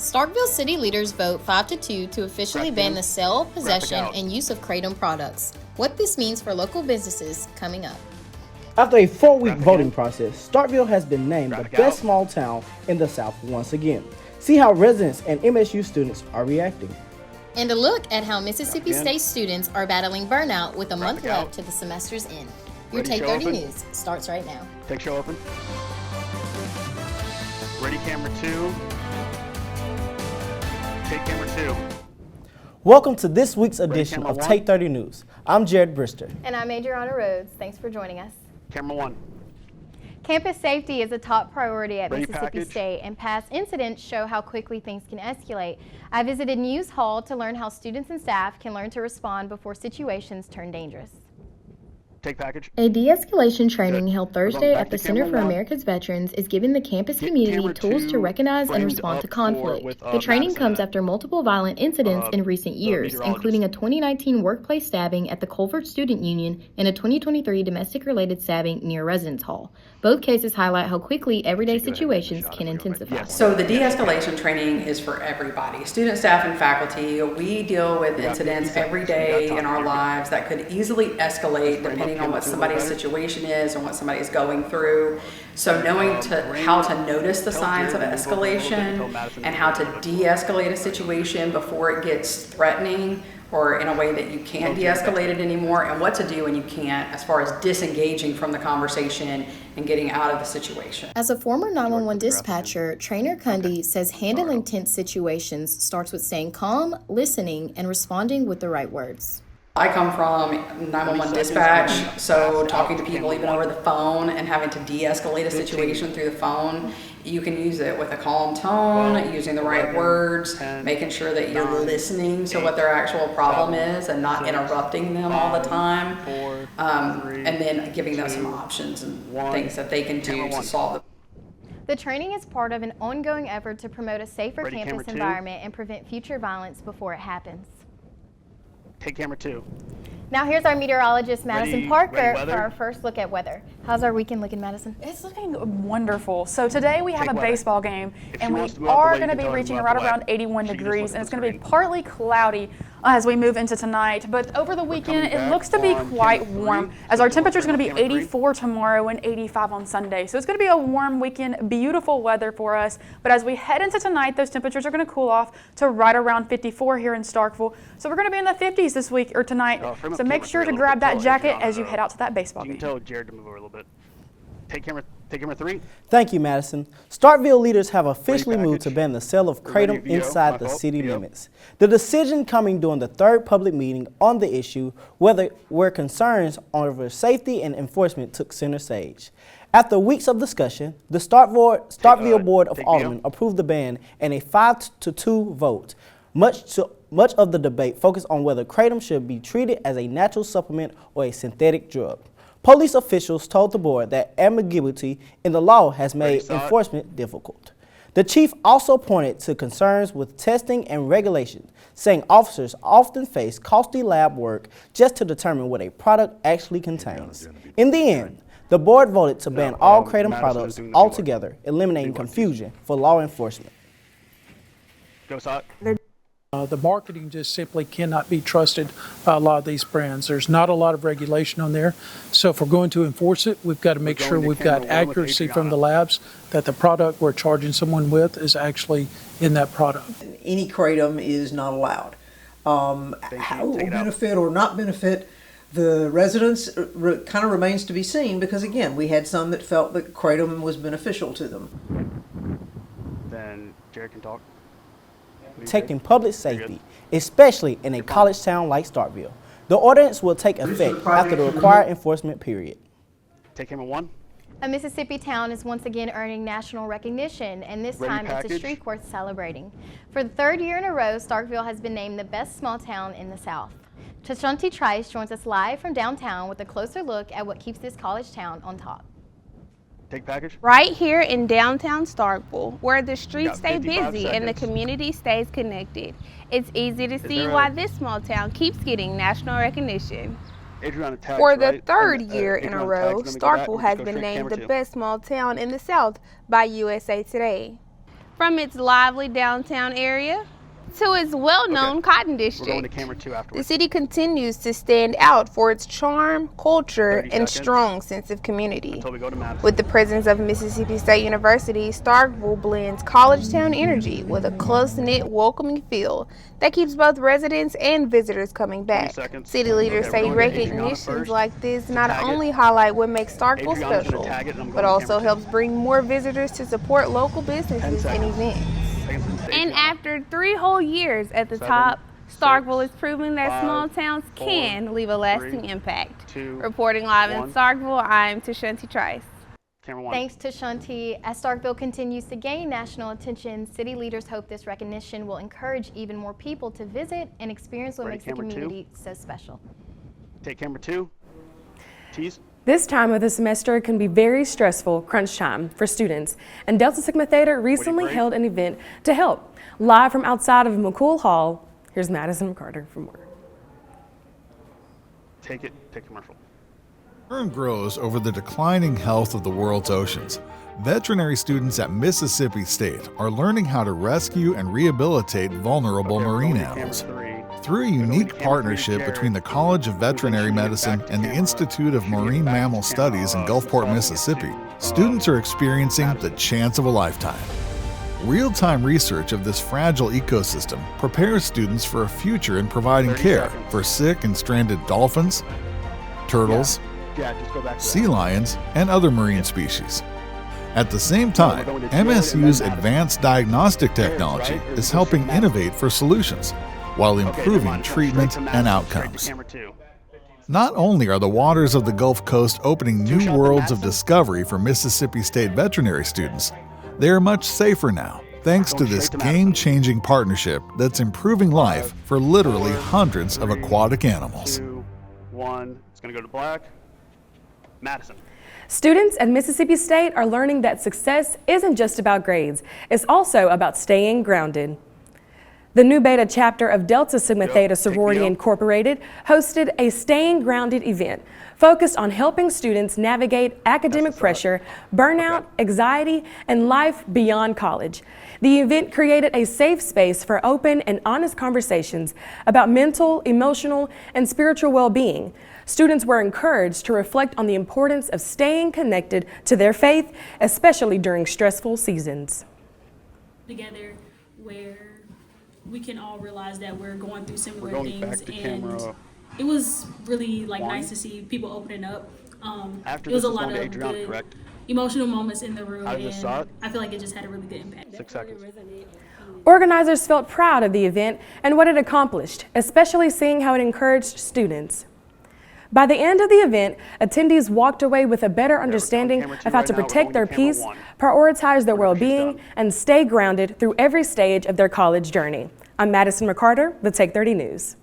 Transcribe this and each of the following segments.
Starkville city leaders vote 5-2 to officially ban the sale, possession, and use of Kratom products. What this means for local businesses coming up. After a 4-week voting process, Starkville has been named the best small town in the South once again. See how residents and MSU students are reacting. And a look at how Mississippi State students are battling burnout with a month left to the semester's end. Your Take 30 News starts right now. Take show open. Ready, camera 2. Take camera 2. Welcome to this week's edition of Take 30 News. I'm Jared Brister. And I'm Adriana Rhodes. Thanks for joining us. Camera 1. Campus safety is a top priority at Mississippi State, and past incidents show how quickly things can escalate. I visited News Hall to learn how students and staff can learn to respond before situations turn dangerous. Take package. A de-escalation training held Thursday at the Center for America's Veterans is giving the campus community tools to recognize and respond to conflict. The training comes after multiple violent incidents in recent years, including a 2019 workplace stabbing at the Colford Student Union and a 2023 domestic-related stabbing near Residence Hall. Both cases highlight how quickly everyday situations can intensify. So the de-escalation training is for everybody, student, staff, and faculty. We deal with incidents every day in our lives that could easily escalate depending on what somebody's situation is and what somebody is going through. So knowing how to notice the signs of escalation and how to de-escalate a situation before it gets threatening or in a way that you can't de-escalate it anymore, and what to do when you can't as far as disengaging from the conversation and getting out of the situation. As a former 911 dispatcher, Trainer Cundy says handling tense situations starts with staying calm, listening, and responding with the right words. I come from 911 dispatch, so talking to people even over the phone and having to de-escalate a situation through the phone, you can use it with a calm tone, using the right words, making sure that you're listening to what their actual problem is and not interrupting them all the time, and then giving them some options and things that they can do to solve it. The training is part of an ongoing effort to promote a safer campus environment and prevent future violence before it happens. Take camera 2. Now here's our meteorologist, Madison Parker, for our first look at weather. How's our weekend looking, Madison? It's looking wonderful. So today we have a baseball game, and we are going to be reaching right around 81 degrees, and it's going to be partly cloudy as we move into tonight. But over the weekend, it looks to be quite warm, as our temperature is going to be 84 tomorrow and 85 on Sunday. So it's going to be a warm weekend, beautiful weather for us. But as we head into tonight, those temperatures are going to cool off to right around 54 here in Starkville. So we're going to be in the 50s this week or tonight. So make sure to grab that jacket as you head out to that baseball game. You can tell Jared to move over a little bit. Take camera 3. Thank you, Madison. Starkville leaders have officially moved to ban the sale of Kratom inside the city limits. The decision coming during the third public meeting on the issue, where concerns over safety and enforcement took center stage. After weeks of discussion, the Starkville Board of Aldermen approved the ban in a 5-2 vote. Much of the debate focused on whether Kratom should be treated as a natural supplement or a synthetic drug. Police officials told the board that ambiguity in the law has made enforcement difficult. The chief also pointed to concerns with testing and regulation, saying officers often face costly lab work just to determine what a product actually contains. In the end, the board voted to ban all Kratom products altogether, eliminating confusion for law enforcement. Go Sock. The marketing just simply cannot be trusted by a lot of these brands. There's not a lot of regulation on there. So if we're going to enforce it, we've got to make sure we've got accuracy from the labs that the product we're charging someone with is actually in that product. Any Kratom is not allowed. How it will benefit or not benefit the residents kind of remains to be seen, because again, we had some that felt that Kratom was beneficial to them. Then Jared can talk. Protecting public safety, especially in a college town like Starkville. The ordinance will take effect after the required enforcement period. Take camera 1. A Mississippi town is once again earning national recognition, and this time it's a streak worth celebrating. For the third year in a row, Starkville has been named the best small town in the South. Tashanti Trice joins us live from downtown with a closer look at what keeps this college town on top. Take package. Right here in downtown Starkville, where the streets stay busy and the community stays connected, it's easy to see why this small town keeps getting national recognition. For the third year in a row, Starkville has been named the best small town in the South by USA Today. From its lively downtown area to its well-known Cotton District, We're going to camera 2 afterwards. the city continues to stand out for its charm, culture, 30 and seconds. strong sense of community. Until we go to Madison. With the presence of Mississippi State University, Starkville blends college town energy with a close-knit, welcoming feel that keeps both residents and visitors coming back. 20 seconds. City leaders Okay, say we're going to Adriana recognitions first. like this not Tag it. only highlight what makes Starkville Adriana's special, gonna tag it, and I'm but going to also camera 2. helps bring more visitors to support local 10 businesses and seconds. events. Seconds to And Adriana. after 3 whole years at the 7, top, 6, Starkville is proving that 5, small towns 4, can leave a lasting 3, impact. 2, Reporting live in 1. Starkville, I'm Tashanti Trice. Camera 1. Thanks to Shanti. As Starkville continues to gain national attention, city leaders hope this recognition will encourage even more people to visit and experience what Ready, makes the camera 2? community so special. Take camera 2. Tease. This time of the semester can be very stressful crunch time for students, and Delta Sigma Theta recently break. held an event to help. Live from outside of McCool Hall, here's Madison McCarter for more. Take it. Take commercial. Concern grows over the declining health of the world's oceans. Veterinary students at Mississippi State are learning how to rescue and rehabilitate vulnerable Okay, we're marine going to camera animals. 3. Through a unique partnership between the College of Veterinary Medicine and the Institute of Marine Mammal Studies in Gulfport, Mississippi, students are experiencing the chance of a lifetime. Real-time research of this fragile ecosystem prepares students for a future in providing 30 care seconds. for sick and stranded dolphins, turtles, Yeah, just go back to sea that. lions, and other marine species. At the same time, we're going to Jared and MSU's then Madison. advanced diagnostic technology right? Or is is it helping Madison? innovate for solutions while Okay, never improving mind. Jump treatment straight to and Madison, straight to outcomes. camera 2. Not only are the waters of the Gulf Coast opening Two new shots of worlds of Madison. discovery for Mississippi State veterinary students, they are much safer now thanks to Going this straight to Madison. game-changing partnership that's improving life for literally 4, hundreds of 3, aquatic animals. 2, 1. It's going to go to black. Madison. Students at Mississippi State are learning that success isn't just about grades, it's also about staying grounded. The Nu Beta chapter of Delta Sigma Theta Sorority deal. Incorporated hosted a Staying Grounded event focused on helping students navigate academic pressure, burnout, anxiety, and life beyond college. The event created a safe space for open and honest conversations about mental, emotional, and spiritual well-being. Students were encouraged to reflect on the importance of staying connected to their faith, especially during stressful seasons. Together where we can all realize that we're going through similar We're going things, back to and camera it was really like 1. nice to see people opening up. After It was this a is lot going to of Adriana, good correct? emotional moments in the room, I just and saw it. I feel like it just had a really good impact. 6 seconds. Organizers felt proud of the event and what it accomplished, especially seeing how it encouraged students. By the end of the event, attendees walked away with a better understanding camera 2 of how right to now. We're protect their going to camera peace, 1. prioritize their Whenever she's well-being, done. and stay grounded through every stage of their college journey. I'm Madison McCarter, the Take 30 News.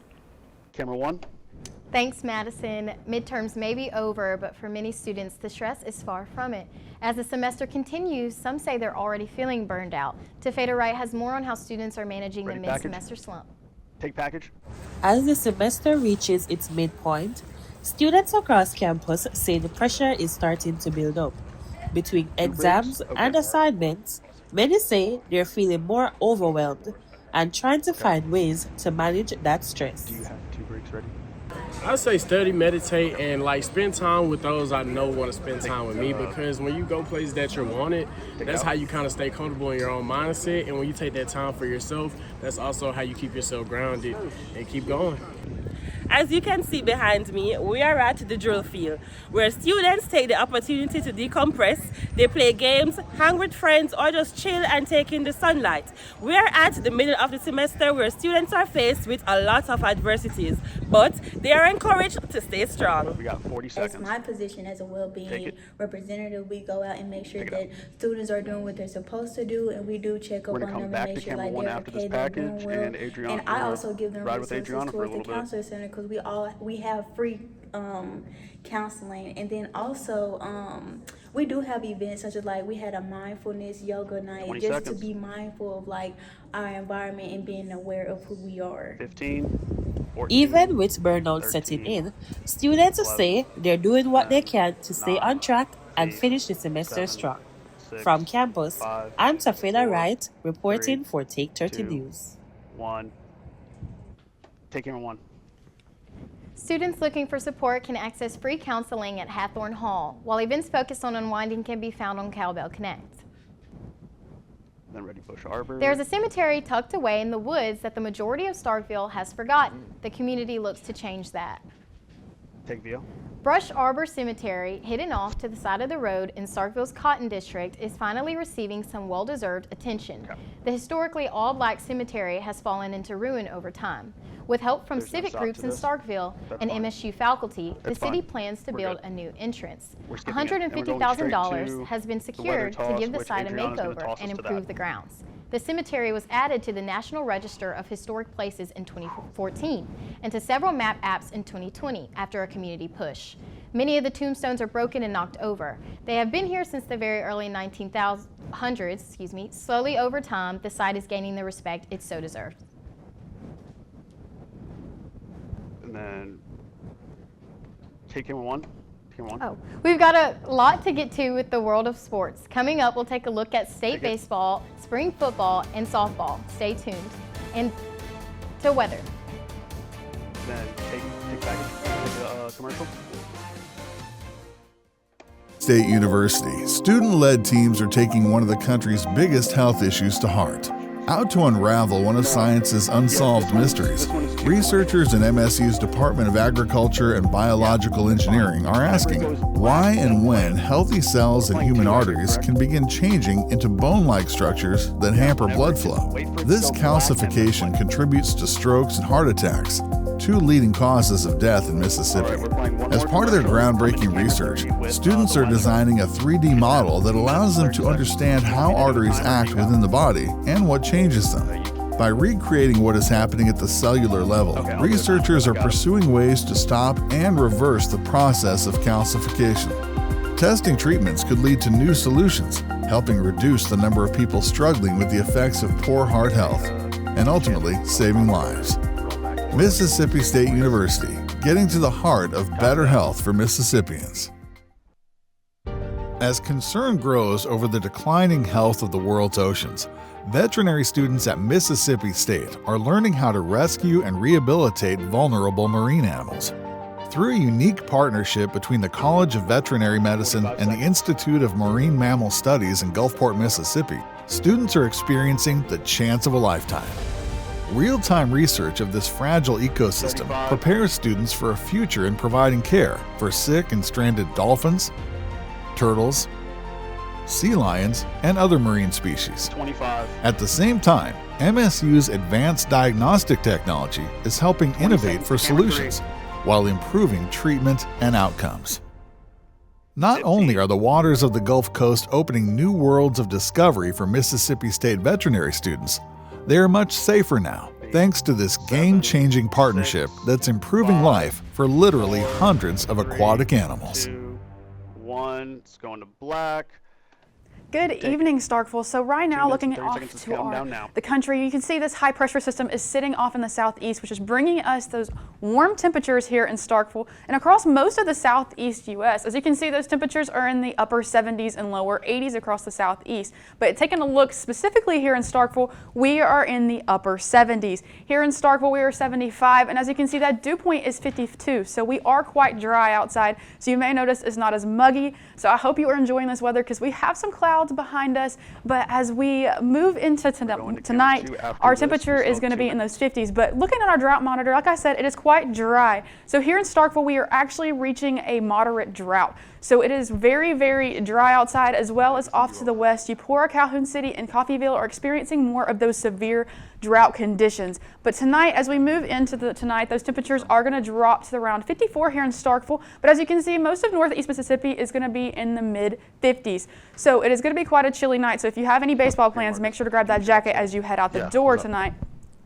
Camera 1. Thanks, Madison. Midterms may be over, but for many students, the stress is far from it. As the semester continues, some say they're already feeling burned out. Tafeta Wright has more on how students are managing Ready, the package? mid-semester slump. Take package. As the semester reaches its midpoint, students across campus say the pressure is starting to build up. Between exams and assignments, many say they're feeling more overwhelmed and trying to find ways to manage that stress. Do you have 2 breaks ready? I say study, meditate, and like spend time with those I know want to spend time with me, because when you go places that you're wanted, that's how you kind of stay comfortable in your own mindset. And when you take that time for yourself, that's also how you keep yourself grounded and keep going. As you can see behind me, we are at the drill field, where students take the opportunity to decompress. They play games, hang with friends, or just chill and take in the sunlight. We are at the middle of the semester where students are faced with a lot of adversities, but they are encouraged to stay strong. We got 40 seconds. As my position as a well-being representative, we go out and make sure that students are doing what they're supposed to do, and we do check up on them and make sure like they're okay, they're doing well. And Adriana, and I also give them ride with resources Adriana for a towards the little bit. counselor center, because we have free counseling, and then also we do have events such as like we had a mindfulness yoga night, 20 just seconds. to be mindful of like our environment and being aware of who we are. 15, 14, Even with burnout 13, setting in, students 11, say they're doing what they can to stay 9, on track and 8, finish the semester 7, strong. From campus, I'm Safeda Wright, reporting for Take 30 News. 1. Take camera 1. Students looking for support can access free counseling at Hathorne Hall, while events focused on unwinding can be found on Cowbell Connect. Then Ready Bush Arbor. There's a cemetery tucked away in the woods that the majority of Starkville has forgotten. The community looks to change that. Take view. Brush Arbor Cemetery, hidden off to the side of the road in Starkville's Cotton District, is finally receiving some well-deserved attention. Okay. The historically all-black cemetery has fallen into ruin over time. With help from There's no civic stop groups to in this. Starkville That's and fine. MSU faculty, the That's city fine. plans to We're build good. a new entrance. We're skipping it, and we're going $150,000 straight has been to the secured weather to give the toss, site a which Adriana's gonna makeover toss us and to improve that. the grounds. The cemetery was added to the National Register of Historic Places in 2014 and to several map apps in 2020 after a community push. Many of the tombstones are broken and knocked over. They have been here since the very early 1900s. Slowly over time, the site is gaining the respect it so deserves. And then take camera 1. Camera 1. Oh, we've got a lot to get to with the world of sports. Coming up, we'll take a look at state baseball, spring football, and softball. Stay tuned. And to weather. Then take back the commercial. State University, student-led teams are taking one of the country's biggest health issues to heart. Out to unravel one of science's unsolved mysteries, researchers in MSU's Department of Agriculture and Biological Engineering are asking why and when healthy cells in human arteries can begin changing into bone-like structures that hamper blood flow. This calcification contributes to strokes and heart attacks, two leading causes of death in Mississippi. As part of their groundbreaking research, students are designing a 3D model that allows them to understand how arteries act within the body and what changes them. By recreating what is happening at the cellular level, researchers are pursuing ways to stop and reverse the process of calcification. Testing treatments could lead to new solutions, helping reduce the number of people struggling with the effects of poor heart health, and ultimately saving lives. Mississippi State University, getting to the heart of better health for Mississippians. As concern grows over the declining health of the world's oceans, veterinary students at Mississippi State are learning how to rescue and rehabilitate vulnerable marine animals. Through a unique partnership between the College of Veterinary Medicine and the Institute of Marine Mammal Studies in Gulfport, Mississippi, students are experiencing the chance of a lifetime. Real-time research of this fragile ecosystem prepares students for a future in providing care for sick and stranded dolphins, turtles, sea lions, and other marine species. 25. At the same time, MSU's advanced diagnostic technology is helping innovate for solutions while improving treatment and outcomes. Not only are the waters of the Gulf Coast opening new worlds of discovery for Mississippi State veterinary students, they are much safer now, thanks to this game-changing partnership that's improving life for literally hundreds of aquatic animals. 2, 1. It's going to black. Good evening, Starkville. So right now, looking off to the country, you can see this high pressure system is sitting off in the southeast, which is bringing us those warm temperatures here in Starkville and across most of the southeast U.S. As you can see, those temperatures are in the upper 70s and lower 80s across the southeast. But taking a look specifically here in Starkville, we are in the upper 70s. Here in Starkville, we are 75, and as you can see, that dew point is 52. So we are quite dry outside. So you may notice it's not as muggy. So I hope you are enjoying this weather because we have some clouds behind us, but as we move into tonight, our temperature is going to be in those 50s. But looking at our drought monitor, like I said, it is quite dry. So here in Starkville, we are actually reaching a moderate drought. So it is very, very dry outside, as well as off to the west. Eupora, Calhoun City, and Coffeyville are experiencing more of those severe drought conditions. But tonight, as we move into tonight, those temperatures are going to drop to around 54 here in Starkville. But as you can see, most of northeast Mississippi is going to be in the mid-50s. So it is going to be quite a chilly night. So if you have any baseball plans, make sure to grab that jacket as you head out the door tonight.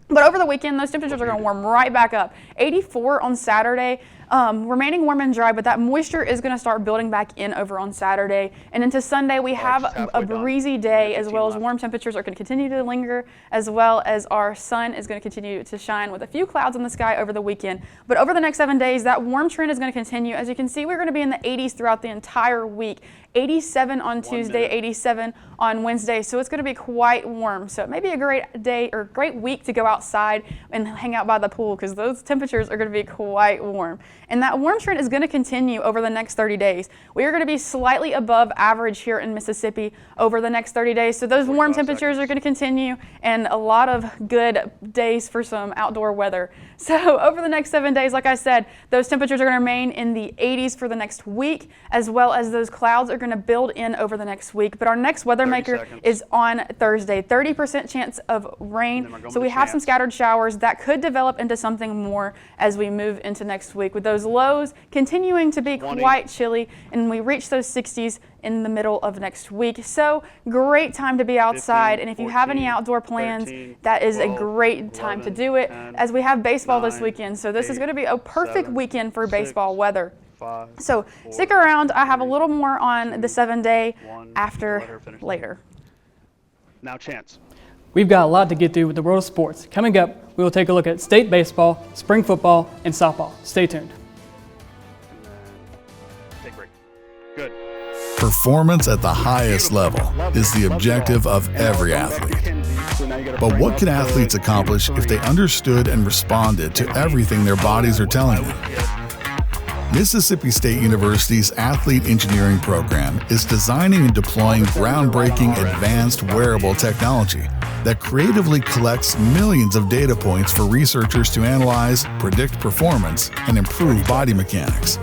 But over the weekend, those temperatures are going to warm right back up. 84 on Saturday, remaining warm and dry, but that moisture is going to start building back in over on Saturday. And into Sunday, we have a breezy day, as well as warm temperatures are going to continue to linger, as well as our sun is going to continue to shine with a few clouds in the sky over the weekend. But over the next 7 days, that warm trend is going to continue. As you can see, we're going to be in the 80s throughout the entire week. 87 on Tuesday, 87 on Wednesday, so it's going to be quite warm. So it may be a great day or great week to go outside and hang out by the pool, because those temperatures are going to be quite warm. And that warm trend is going to continue over the next 30 days. We are going to be slightly above average here in Mississippi over the next 30 days. So those warm temperatures are going to continue, and a lot of good days for some outdoor weather. So over the next 7 days, like I said, those temperatures are going to remain in the 80s for the next week, as well as those clouds are going to build in over the next week. But our next weather maker is on Thursday. 30% chance of rain. So we have some scattered showers that could develop into something more as we move into next week, with those lows continuing to be quite chilly, and we reach those 60s in the middle of next week. So great time to be outside, and if you have any outdoor plans, that is a great time to do it, as we have baseball this weekend. So this is going to be a perfect weekend for baseball weather. So stick around. I have a little more on the 7-day after later. Now Chance. We've got a lot to get through with the world of sports. Coming up, we will take a look at state baseball, spring football, and softball. Stay tuned. Take a break. Good. Performance at the highest level is the objective of every athlete. But what can athletes accomplish if they understood and responded to everything their bodies are telling them? Mississippi State University's Athlete Engineering program is designing and deploying groundbreaking advanced wearable technology that creatively collects millions of data points for researchers to analyze, predict performance, and improve body mechanics.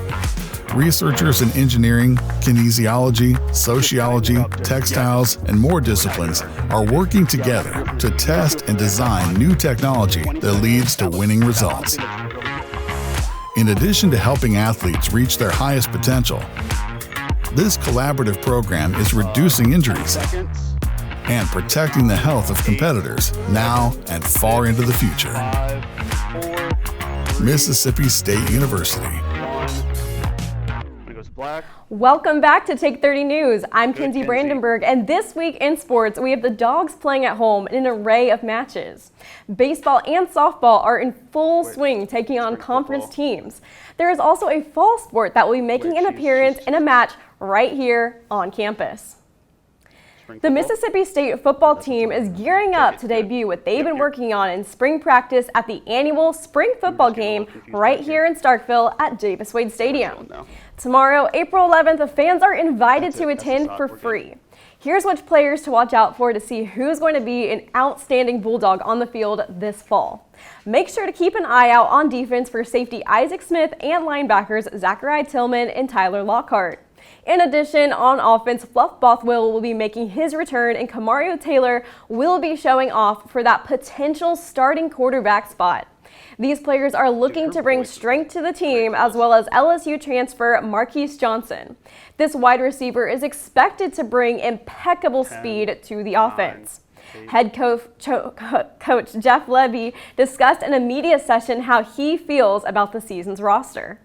Researchers in engineering, kinesiology, sociology, textiles, and more disciplines are working together to test and design new technology that leads to winning results. In addition to helping athletes reach their highest potential, this collaborative program is reducing injuries and protecting the health of competitors now and far into the future. Mississippi State University. Welcome back to Take 30 News. I'm Kinsey Brandenburg, and this week in sports, we have the Dogs playing at home in an array of matches. Baseball and softball are in full swing, taking on conference teams. There is also a fall sport that will be making an appearance in a match right here on campus. The Mississippi State football team is gearing up to debut what they've been working on in spring practice at the annual spring football game right here in Starkville at Davis Wade Stadium. Tomorrow, April 11th, fans are invited to attend for free. Here's which players to watch out for to see who's going to be an outstanding Bulldog on the field this fall. Make sure to keep an eye out on defense for safety Isaac Smith and linebackers Zachariah Tillman and Tyler Lockhart. In addition, on offense, Fluff Bothwell will be making his return, and Kamario Taylor will be showing off for that potential starting quarterback spot. These players are looking to bring strength to the team, as well as LSU transfer Marquise Johnson. This wide receiver is expected to bring impeccable speed to the offense. Head coach Jeff Levy discussed in a media session how he feels about the season's roster.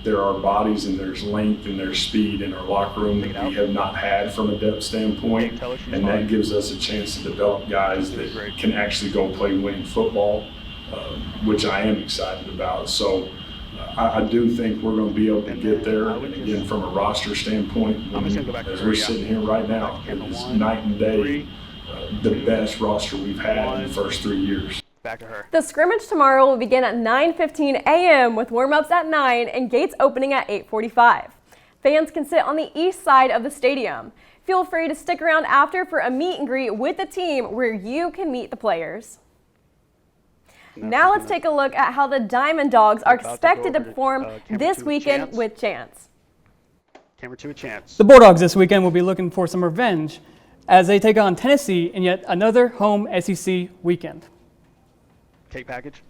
There are bodies and there's length and there's speed in our locker room that we have not had from a depth standpoint, and that gives us a chance to develop guys that can actually go play winning football, which I am excited about. So I do think we're going to be able to get there. And again, from a roster standpoint, as we're sitting here right now, it is night and day the best roster we've had in the first 3 years. Back to her. The scrimmage tomorrow will begin at 9:15 a.m. with warm-ups at 9 and gates opening at 8:45. Fans can sit on the east side of the stadium. Feel free to stick around after for a meet and greet with the team where you can meet the players. Now let's take a look at how the Diamond Dogs are expected to perform this weekend with Chance. Camera 2 a Chance. The Bulldogs this weekend will be looking for some revenge as they take on Tennessee in yet another home SEC weekend. Take package.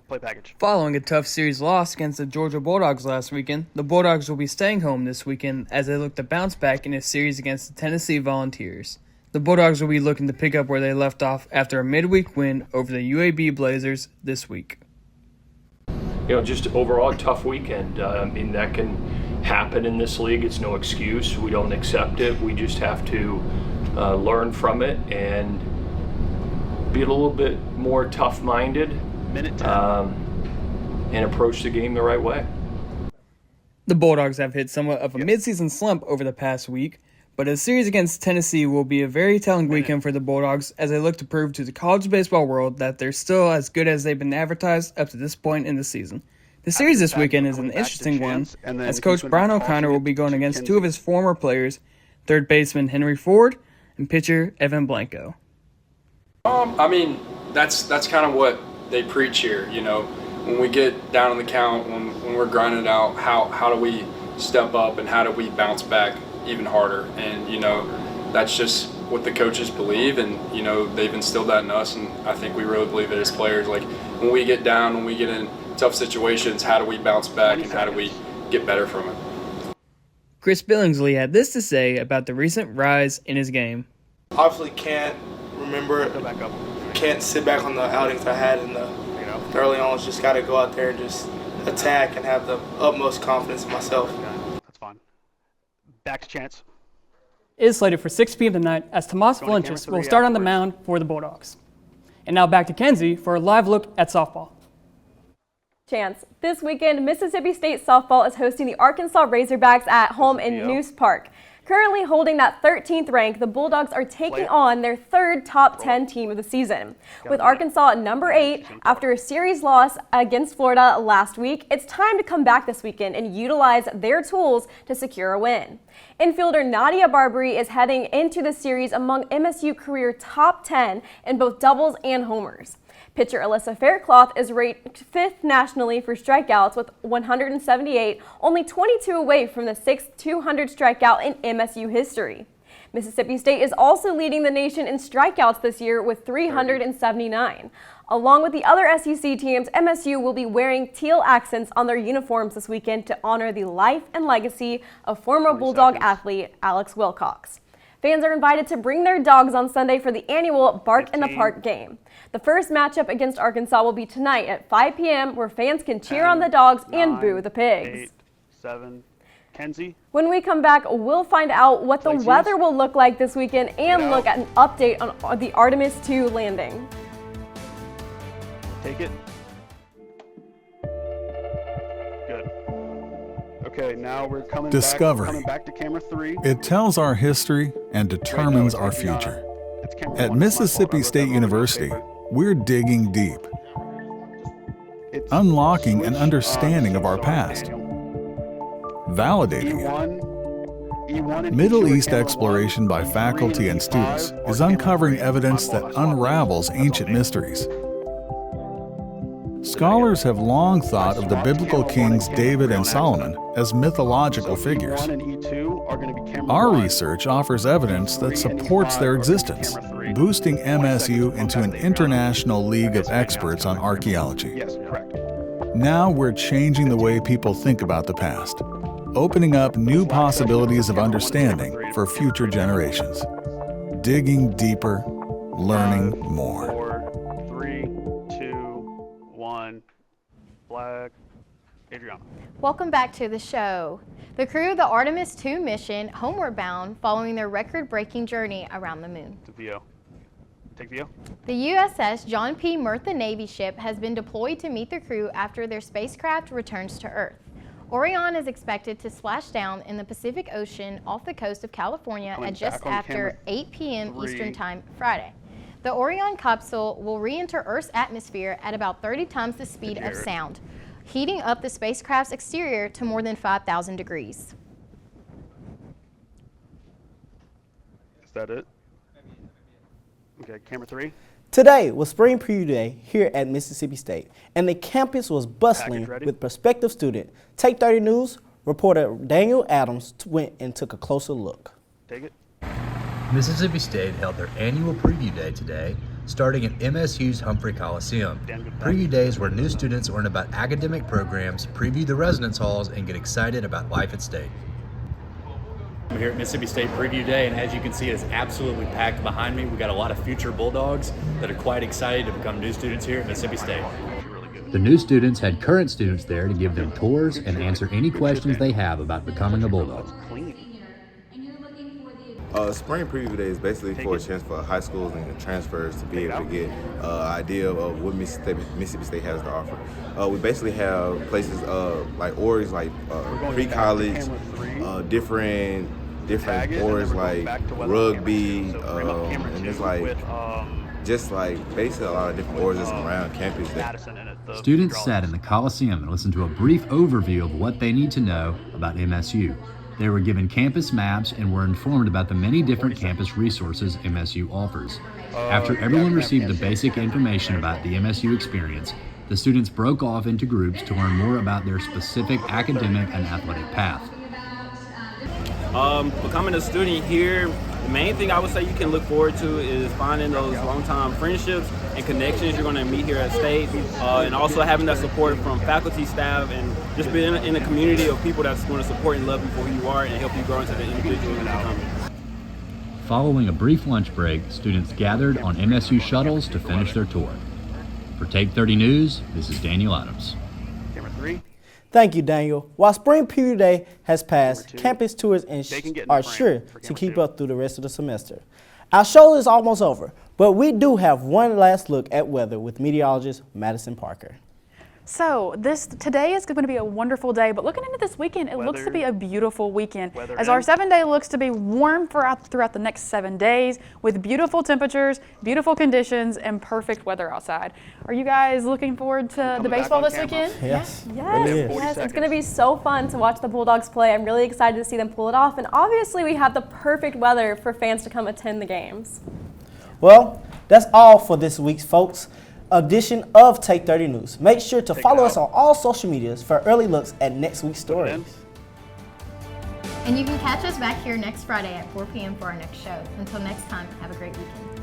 Play package. Following a tough series loss against the Georgia Bulldogs last weekend, the Bulldogs will be staying home this weekend as they look to bounce back in a series against the Tennessee Volunteers. The Bulldogs will be looking to pick up where they left off after a midweek win over the UAB Blazers this week. just overall a tough weekend. I mean, that can happen in this league. It's no excuse. We don't accept it. We just have to learn from it and be a little bit more tough-minded and approach the game the right way. The Bulldogs have hit somewhat of a midseason slump over the past week, but a series against Tennessee will be a very telling weekend for the Bulldogs as they look to prove to the college baseball world that they're still as good as they've been advertised up to this point in the season. The series this weekend is an interesting one, as Coach Brian O'Connor will be going against two of his former players, third baseman Henry Ford and pitcher Evan Blanco. I mean, that's kind of what they preach here, when we get down on the count, when we're grinding out, how do we step up and how do we bounce back even harder? And, that's just what the coaches believe, and, they've instilled that in us, and I think we really believe it as players. Like, when we get down, when we get in tough situations, how do we bounce back and how do we get better from it? Chris Billingsley had this to say about the recent rise in his game. Obviously can't remember it. Can't sit back on the outings I had in the early on. Just got to go out there and just attack and have the utmost confidence in myself. That's fine. Back to Chance. It is slated for 6 p.m. tonight as Tomas Valentis will start on the mound for the Bulldogs. And now back to Kenzie for a live look at softball. Chance. This weekend, Mississippi State softball is hosting the Arkansas Razorbacks at home in Noose Park. Currently holding that 13th rank, the Bulldogs are taking on their third top 10 team of the season. With Arkansas at number 8 after a series loss against Florida last week, it's time to come back this weekend and utilize their tools to secure a win. Infielder Nadia Barbary is heading into the series among MSU career top 10 in both doubles and homers. Pitcher Alyssa Faircloth is ranked 5th nationally for strikeouts with 178, only 22 away from the 6th 200 strikeout in MSU history. Mississippi State is also leading the nation in strikeouts this year with 379. Along with the other SEC teams, MSU will be wearing teal accents on their uniforms this weekend to honor the life and legacy of former Bulldog athlete Alex Wilcox. Fans are invited to bring their dogs on Sunday for the annual Bark in the Park game. The first matchup against Arkansas will be tonight at 5 p.m. where fans can cheer on the dogs and boo the pigs. 8, 7, Kenzie. When we come back, we'll find out what the weather will look like this weekend and look at an update on the Artemis II landing. Take it. Good. Okay, now we're coming Discovery. back to camera 3. It tells our history and determines our future. At Mississippi State University, we're digging deep, unlocking an understanding of our past, validating it. Middle East exploration by faculty and students is uncovering evidence that unravels ancient mysteries. Scholars have long thought of the biblical kings David and Solomon as mythological figures. Our research offers evidence that supports their existence, boosting MSU into an international league of experts on archaeology. Now we're changing the way people think about the past, opening up new possibilities of understanding for future generations. Digging deeper, learning more. 3, 2, 1, flag, Adriana. Welcome back to the show. The crew of the Artemis II mission homeward bound following their record-breaking journey around the moon. VO. Take VO. The USS John P. Murtha Navy ship has been deployed to meet the crew after their spacecraft returns to Earth. Orion is expected to splash down in the Pacific Ocean off the coast of California at just after 8 p.m. Eastern Time Friday. The Orion capsule will re-enter Earth's atmosphere at about 30 times the speed of sound, heating up the spacecraft's exterior to more than 5,000 degrees. Is that it? Okay, camera 3. Today was Spring Preview Day here at Mississippi State, and the campus was bustling with prospective students. Take 30 News reporter Daniel Adams went and took a closer look. Take it. Mississippi State held their annual Preview Day today, starting at MSU's Humphrey Coliseum. Preview Day is where new students learn about academic programs, preview the residence halls, and get excited about life at State. I'm here at Mississippi State Preview Day, and as you can see, it's absolutely packed behind me. We've got a lot of future Bulldogs that are quite excited to become new students here at Mississippi State. The new students had current students there to give them tours and answer any questions they have about becoming a Bulldog. Spring Preview Day is basically for a chance for high schools and transfers to be able to get an idea of what Mississippi State has to offer. We basically have places like orgs like pre-college, different orgs like rugby, and it's like just like basically a lot of different orgs that's around campus. Students sat in the Coliseum and listened to a brief overview of what they need to know about MSU. They were given campus maps and were informed about the many different campus resources MSU offers. After everyone received the basic information about the MSU experience, the students broke off into groups to learn more about their specific academic and athletic path. Becoming a student here, the main thing I would say you can look forward to is finding those long-time friendships and connections you're going to meet here at State, and also having that support from faculty, staff, and just being in a community of people that's going to support and love you for who you are and help you grow into the individual you're becoming. Following a brief lunch break, students gathered on MSU shuttles to finish their tour. For Take 30 News, this is Daniel Adams. Camera 3. Thank you, Daniel. While Spring Preview Day has passed, campus tours are sure to keep up through the rest of the semester. Our show is almost over, but we do have one last look at weather with meteorologist Madison Parker. So today is going to be a wonderful day, but looking into this weekend, it looks to be a beautiful weekend. As our 7-day looks to be warm throughout the next 7 days with beautiful temperatures, beautiful conditions, and perfect weather outside. Are you guys looking forward to the baseball this weekend? Yes. Yes, it's going to be so fun to watch the Bulldogs play. I'm really excited to see them pull it off, and obviously we have the perfect weather for fans to come attend the games. Well, that's all for this week's edition of Take 30 News. Make sure to follow us on all social medias for early looks at next week's stories. And you can catch us back here next Friday at 4 p.m. for our next show. Until next time, have a great weekend.